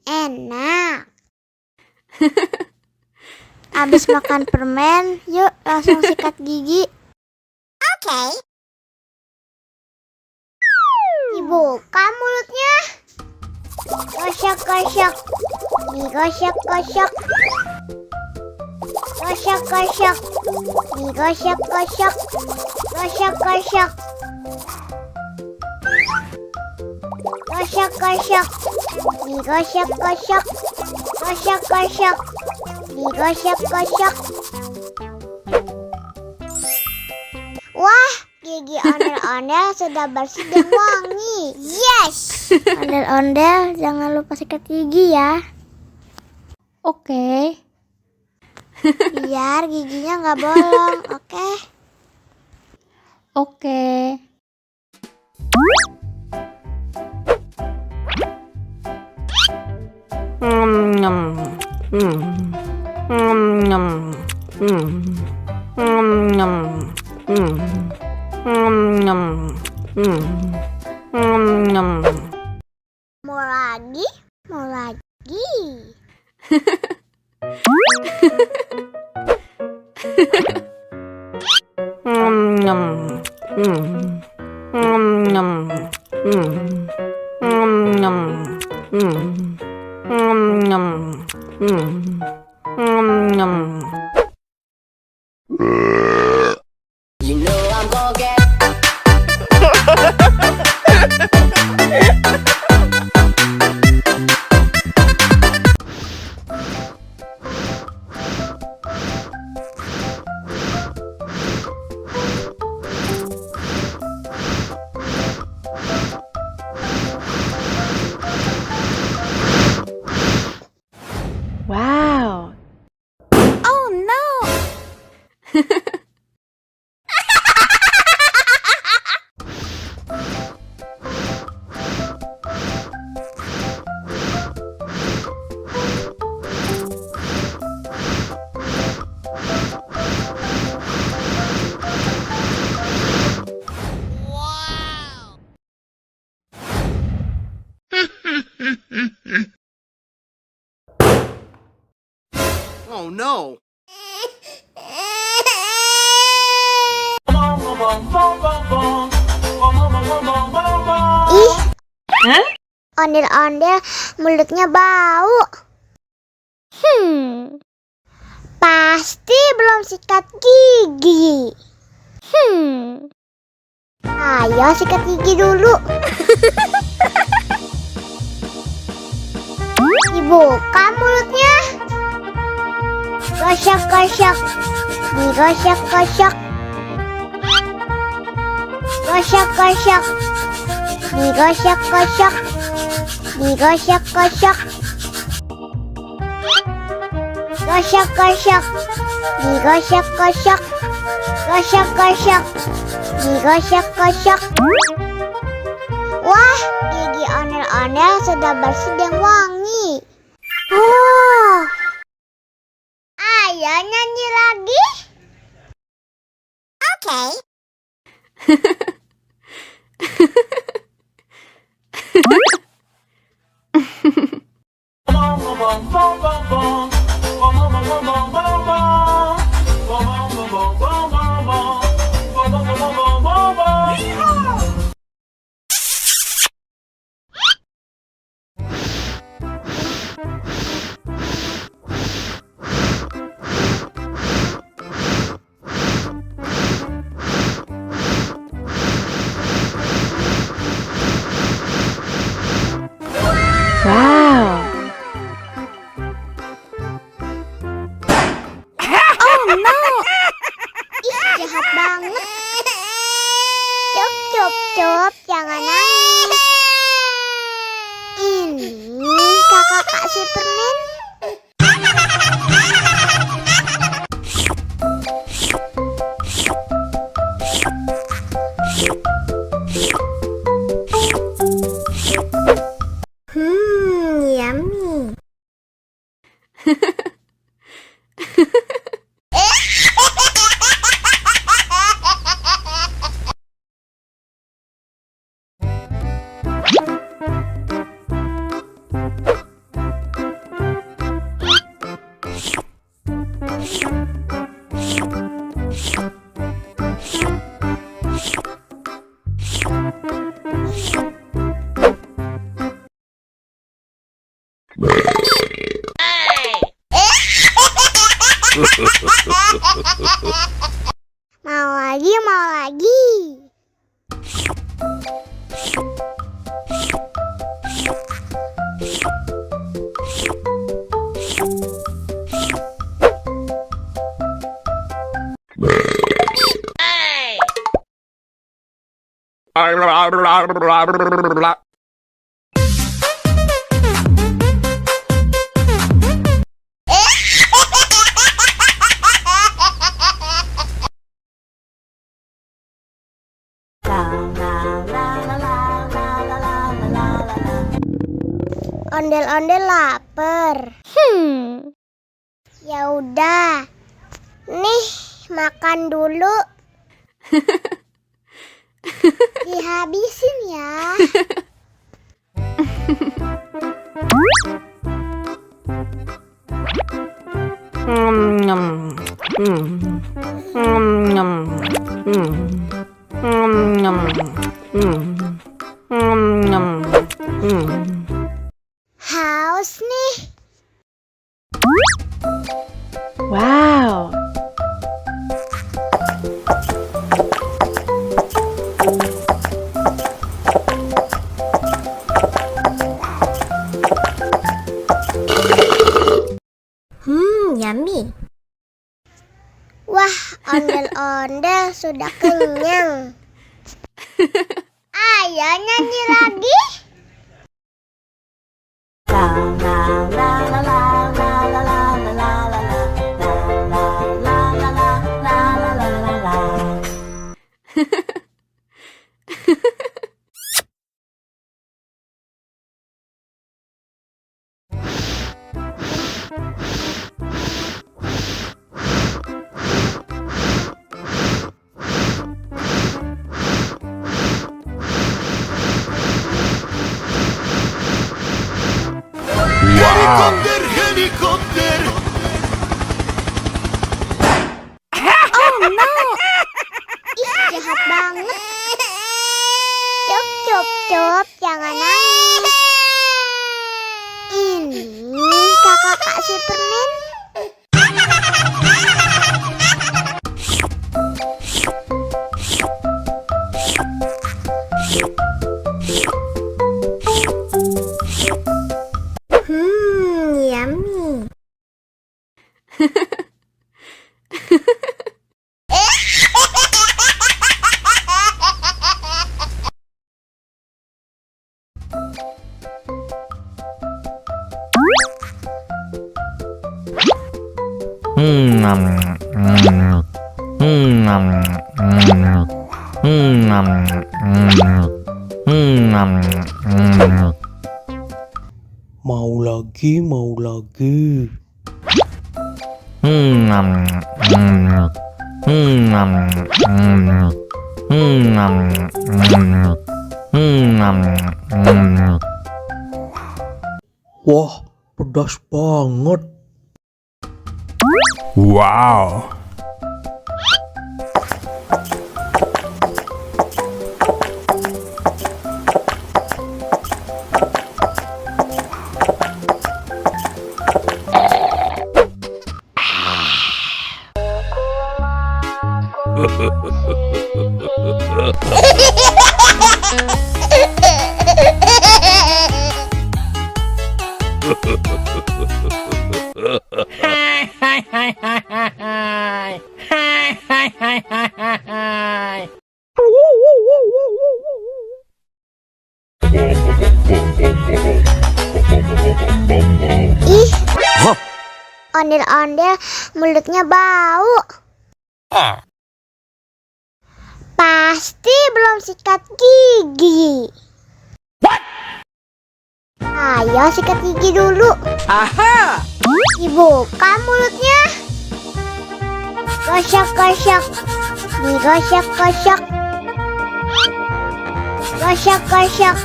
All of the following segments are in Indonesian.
Enak. Abis makan permen, yuk langsung sikat gigi. Oke. Dibuka mulutnya. Gosok-gosok. Digosok-gosok. Gosok-gosok. Digosok-gosok. Gosok-gosok. Gosok-gosok. Digosok-gosok. Gosok-gosok. Digosok-gosok. Wah, gigi ondel-ondel sudah bersih dan wangi. Yes. Ondel-ondel, jangan lupa sikat gigi ya. Oke. Biar giginya nggak bolong, oke? Oke. Mau lagi? Mau lagi? You know I'm gonna get. Wow. Oh no! Oh no! Ih, ondel-ondel mulutnya bau. Pasti belum sikat gigi. Ayo sikat gigi dulu. Dibuka mulutnya. Gosok-gosok. Digosok-gosok. Gosok-gosok. Digosok-gosok. Digosok-gosok. Gosok-gosok. Digosok-gosok. Gosok-gosok. Digosok-gosok. Wah, gigi ondel-ondel sudah bersih dan wangi. Oh. Ayo nyanyi lagi. Oke. Wow. Oh no. Ih, jahat banget. Cup, jangan nangis. Ini kakak kasih permen. Yummy. Mau lagi, mau lagi. Ondel-ondel lapar. Ya udah. Nih, makan dulu. Dihabisin ya. Haus nih. Wow. Yummy. Wah, ondel-ondel sudah kenyang. Ayo nyanyi lagi. Helikopter, helikopter. Ih, jahat banget. Cup, jangan nangis. Ini kakak kasih permen. Yummy. Mau lagi, mau lagi. Wah, pedas banget. Wow. Ih, ondel-ondel mulutnya bau. Pasti belum sikat gigi. Ayo sikat gigi dulu. Aha! Dibuka mulutnya. Gosok-gosok. Digosok-gosok. Gosok-gosok.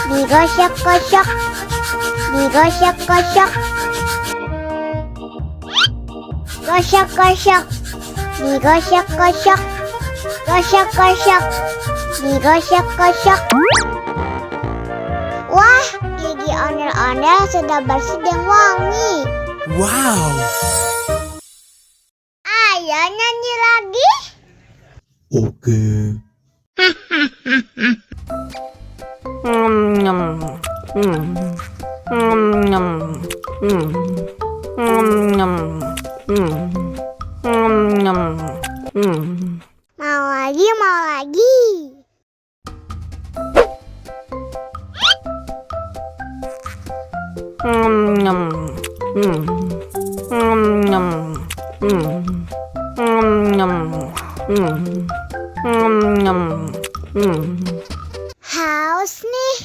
Digosok-gosok. Digosok-gosok. Gosok-gosok. Digosok-gosok. Gosok-gosok. Digosok-gosok. Wah, gigi gigi ondel-ondel sudah bersih dan wangi. Wow. Ayo nyanyi lagi. Oke. Mau lagi, mau lagi. Haus nih.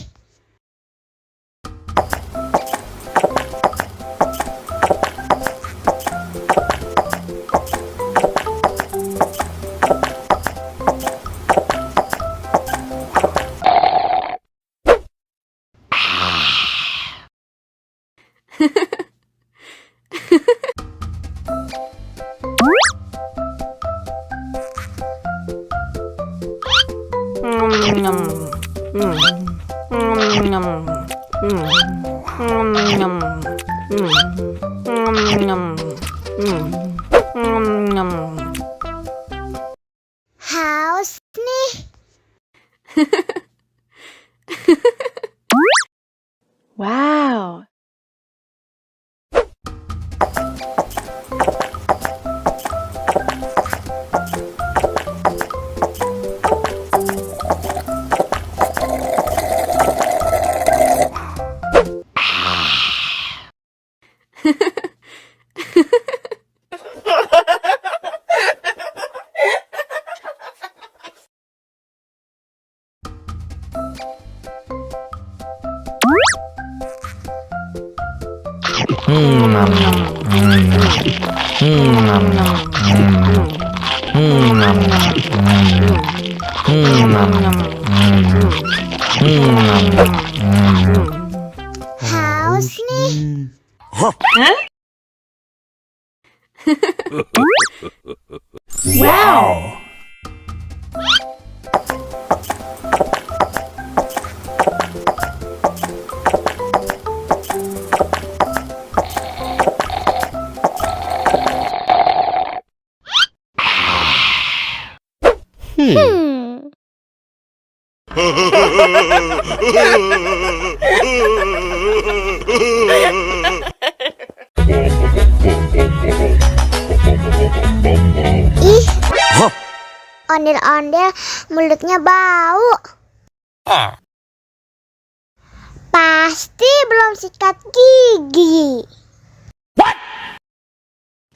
Haus nih. Wow. Haus nih. Wow. Ih, ondel-ondel mulutnya bau. Pasti belum sikat gigi.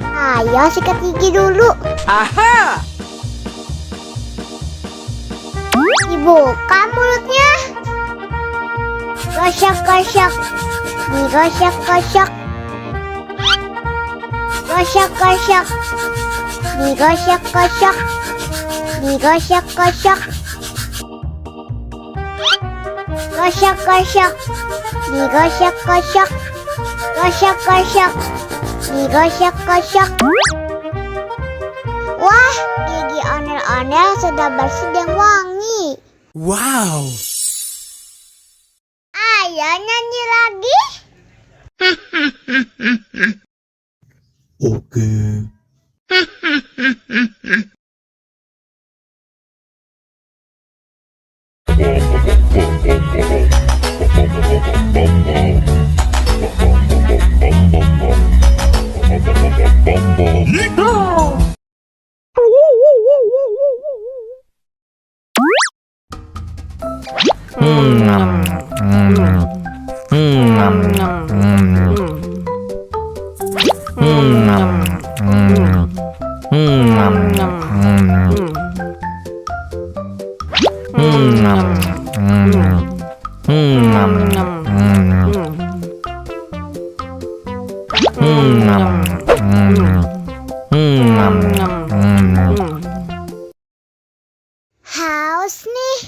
Ayo sikat gigi dulu. Aha. Dibuka mulutnya. Gosok-gosok. Digosok-gosok. Gosok-gosok. Digosok-gosok. Digosok-gosok. Gosok-gosok. Digosok-gosok. Gosok-gosok. Digosok-gosok. Wah, gigi ondel-ondel sudah bersih dan wangi. Wow. Ayo nyanyi lagi. Oke. Haus nih.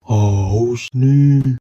Haus nih.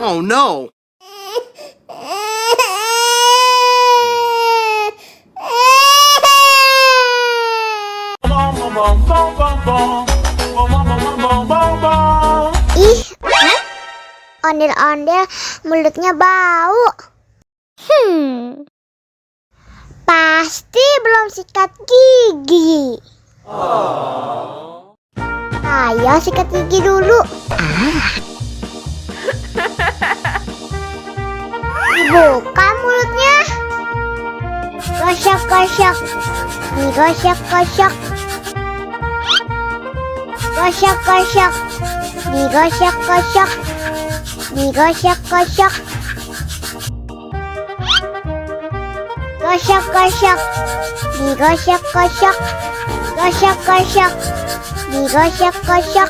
Oh no! Ih, ondel-ondel mulutnya bau. Pasti belum sikat gigi. Ayo sikat gigi dulu. Buka mulutnya. Gosok-gosok. Digosok-gosok. Gosok-gosok. Digosok-gosok. Digosok-gosok. Gosok-gosok. Digosok-gosok. Gosok-gosok. Digosok-gosok.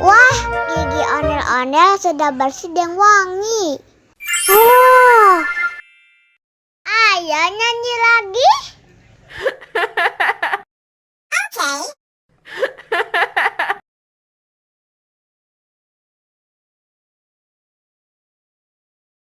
Wah, gigi ondel-ondel sudah bersih dan wangi.